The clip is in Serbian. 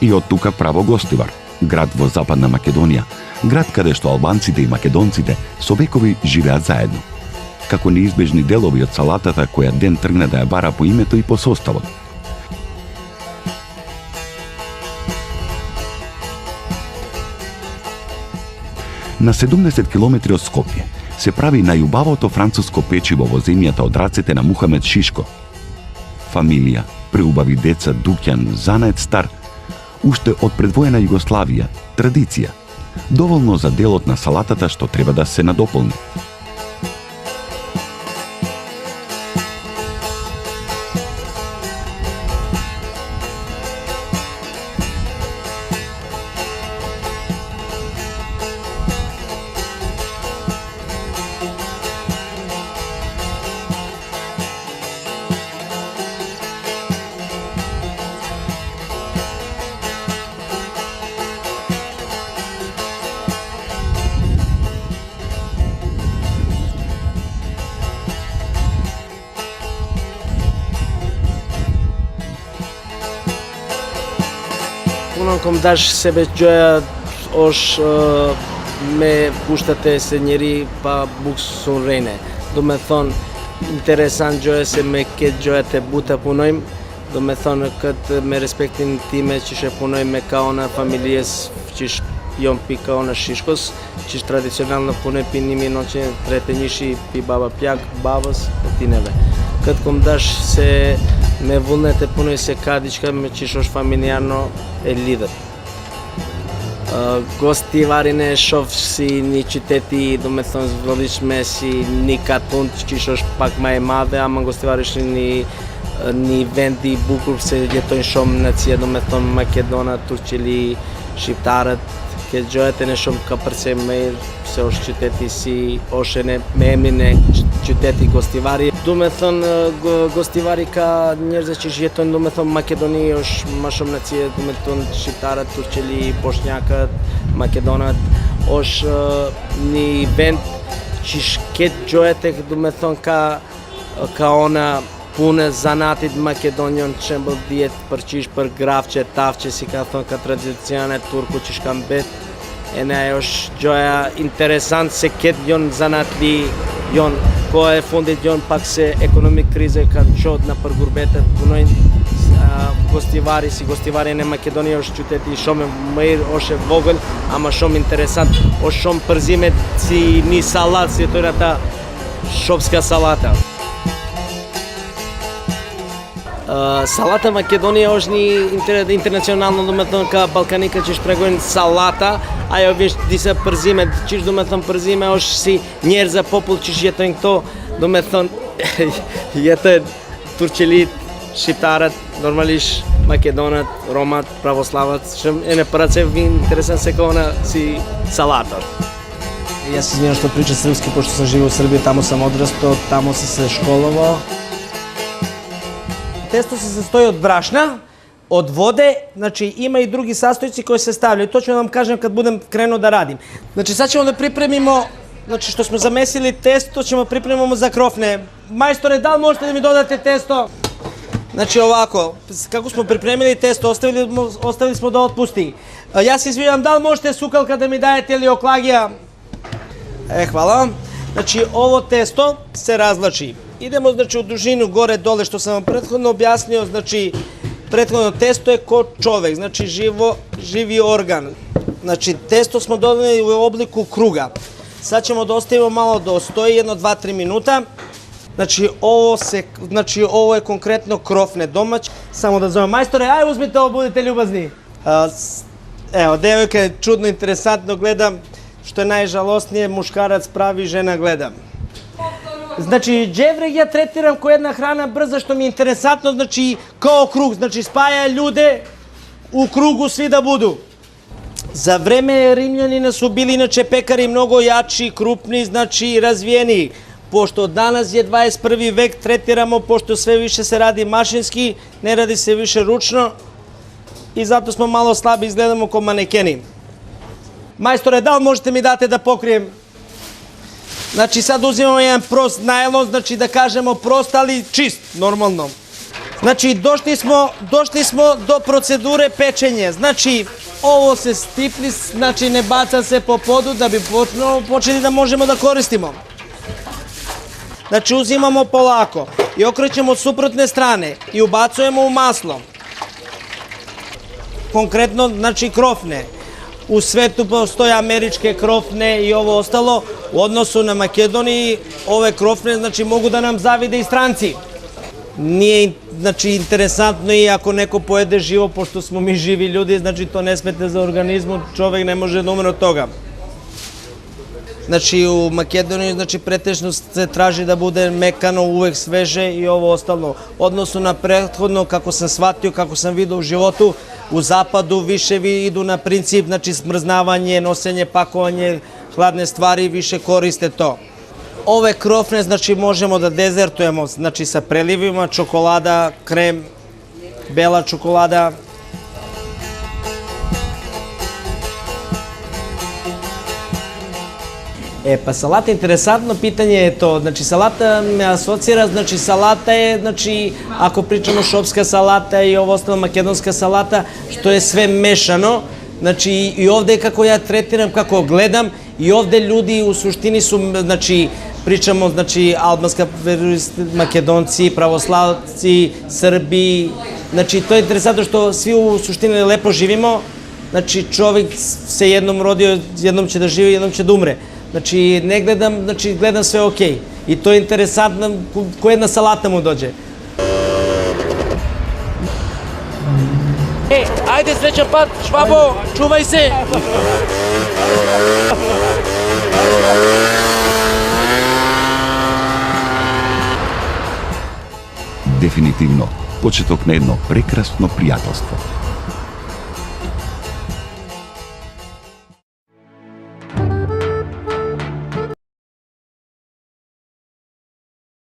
И од тука право Гостивар, град во Западна Македонија, град каде што албанците и македонците со векови живеат заедно. Како неизбежни делови од салатата која Ден тргна да ја бара по името и по составот. На 70 километри од Скопје се прави најубавото француско печиво во земјата од рацете на Мухамед Шишко. Фамилија, преубави деца, дуќан, занает стар, уште од предвоена Југославија, традиција, доволно за делот на салатата што треба да се надополни. Ком даш себе џоја ош ме пуштате сенјери па буксун рейне. Домethon интересант џоја се ме ке џојате бута пуноим. Домethon кад ме респектин тиме чише пуноим ме као на фамилијес чиш јом пи као на Шишкос, чиш традиционално пуне пи ними ноќе третениши пи баба пјак, бабас, тиневе. Кад ком даш се ме вулнете пуној се кадичка, ме чишош фамилијарно е лидер. Гостиварине шов си ни читети, домethon зводиш меси, ни катун, чишош пак мај маве, ама гостивариш ни венди, букур се јетој шом нација, домethon Македона, турчели, шиптарат, ке џојате не шом капрце меир, се ош читети си, оше не мемине читети гостивари. Домethon гостивари ка нерзе чиш јетој домethon Македонија, ош машом нација, домethon шиптарат, турчели, бошњакат, македонат, ош ни вент чиш ке џојате домethon ка она пуне занатит Македонијон чембл диет парчиш пар гравче, тавче си кафон ка традиционалне турку чишкам бет. Ене још џоја интересант се кет јон занатли јон кој е фондит јон пак се економик криза кан чод на пар гурбетат пуној гостивари си гостивари на Македонија ош чутети шоме меир оше вогол, ама шом интересант ош шом прзиме си ни салат си тојната шопска салата. Салата Македонија ош ни интернационално домethon ка Балканика чиш прегоен салата, а ја виш диса прзиме, чиш домethon прзиме ош си нерза попул чиш јетоин то домethon јете турчелит, шиптарат, нормалиш, македонат, ромат, православац, шем е не праце ви интересен се као на си салата. Јас се извинувам што причам српски, пошто сам живео во Србија, таму сам одрасто, таму се школовao. Тесто се состои од брашна, од воде, значи има и други састојци кои се стављају. Точно да вам кажем кад будем крено да радим. Значи сега ćemo да припремимо, значи што сме замесили тесто, ćemo припремимо за крофне. Мајсторе, дал можете да ми додате тесто? Значи овако, како смо припремили тесто, оставили смо да отпусти. Јас се извинувам, дал можете сукалка да ми даете или оклагија? Хвала. Значи ово тесто се разлачи. Идемо значи од дужину горе-доле што сам вам претходно објаснio, значи претходно тесто е ко човек, значи живи орган. Значи тесто смо додали во облику круга. Сад ćemo да оставимо мало да остои, 1-2-3 минута. Значи ово е конкретно крофне домаќ. Само да зовем мајсторе, ај узмите ово, будете љубазни. Ево, девојка е чудно интересантно, гледам, што е најжалоснije, мушкарац прави, жена гледам. Значи, џеврег ја третирам кој една храна брза, што ми е интересантно, значи, као круг, значи, спаја људе у кругу сви да буду. За време римљанина су били иначе пекари многу јачи, крупни, значи, развиени. Пошто данас е 21 век, третирамо, пошто све више се ради машински, не ради се више ручно, и затоа смо мало слаби, изгледамо ко манекени. Majstore, da li možete mi date da pokrijem? Znači sad uzimamo jedan prost najlon, znači da kažemo prost, ali čist, normalno. Znači došli smo do procedure pečenja. Znači ovo se stipli, znači ne baca se po podu da bi počeli da možemo da koristimo. Znači uzimamo polako i okrećemo od suprotne strane i ubacujemo u maslo. Konkretno, znači krofne. U svetu postoje američke krofne i ovo ostalo. U odnosu na Makedoniji, ove krofne, znači, mogu da nam zavide i stranci. Nije, znači, interesantno i ako neko pojede živo, pošto smo mi živi ljudi, znači, to ne smete za organizmu, čovek ne može da umre od toga. Znači, u Makedoniji, znači, pretežno se traži da bude mekano, uvek sveže i ovo ostalo. Odnosno na prethodno, kako sam shvatio, kako sam vidio u životu, u zapadu više idu na princip, znači, smrznavanje, nosenje, pakovanje, hladne stvari, više koriste to. Ove krofne, znači, možemo da dezertujemo, znači, sa prelivima, čokolada, krem, bela čokolada. Pa salata, interesantno pitanje je to, znači salata me asocira, znači salata je, znači ako pričamo šopska salata i ovo ostalo makedonska salata, što je sve mešano, znači i ovde kako ja tretiram, kako gledam i ovde ljudi u suštini su, znači pričamo, znači albanska, Makedonci, pravoslavci, Srbi, znači to je interesantno što svi u suštini lepo živimo, znači čovjek se jednom rodio, jednom će da živi, jednom će da umre. Znači, ne gledam, znači, gledam sve okej. I to je interesantno, ko jedna salata mu dođe. Ajde, srećan pat, Švabo, čuvaj se! Definitivno, početok na jedno prekrasno prijateljstvo.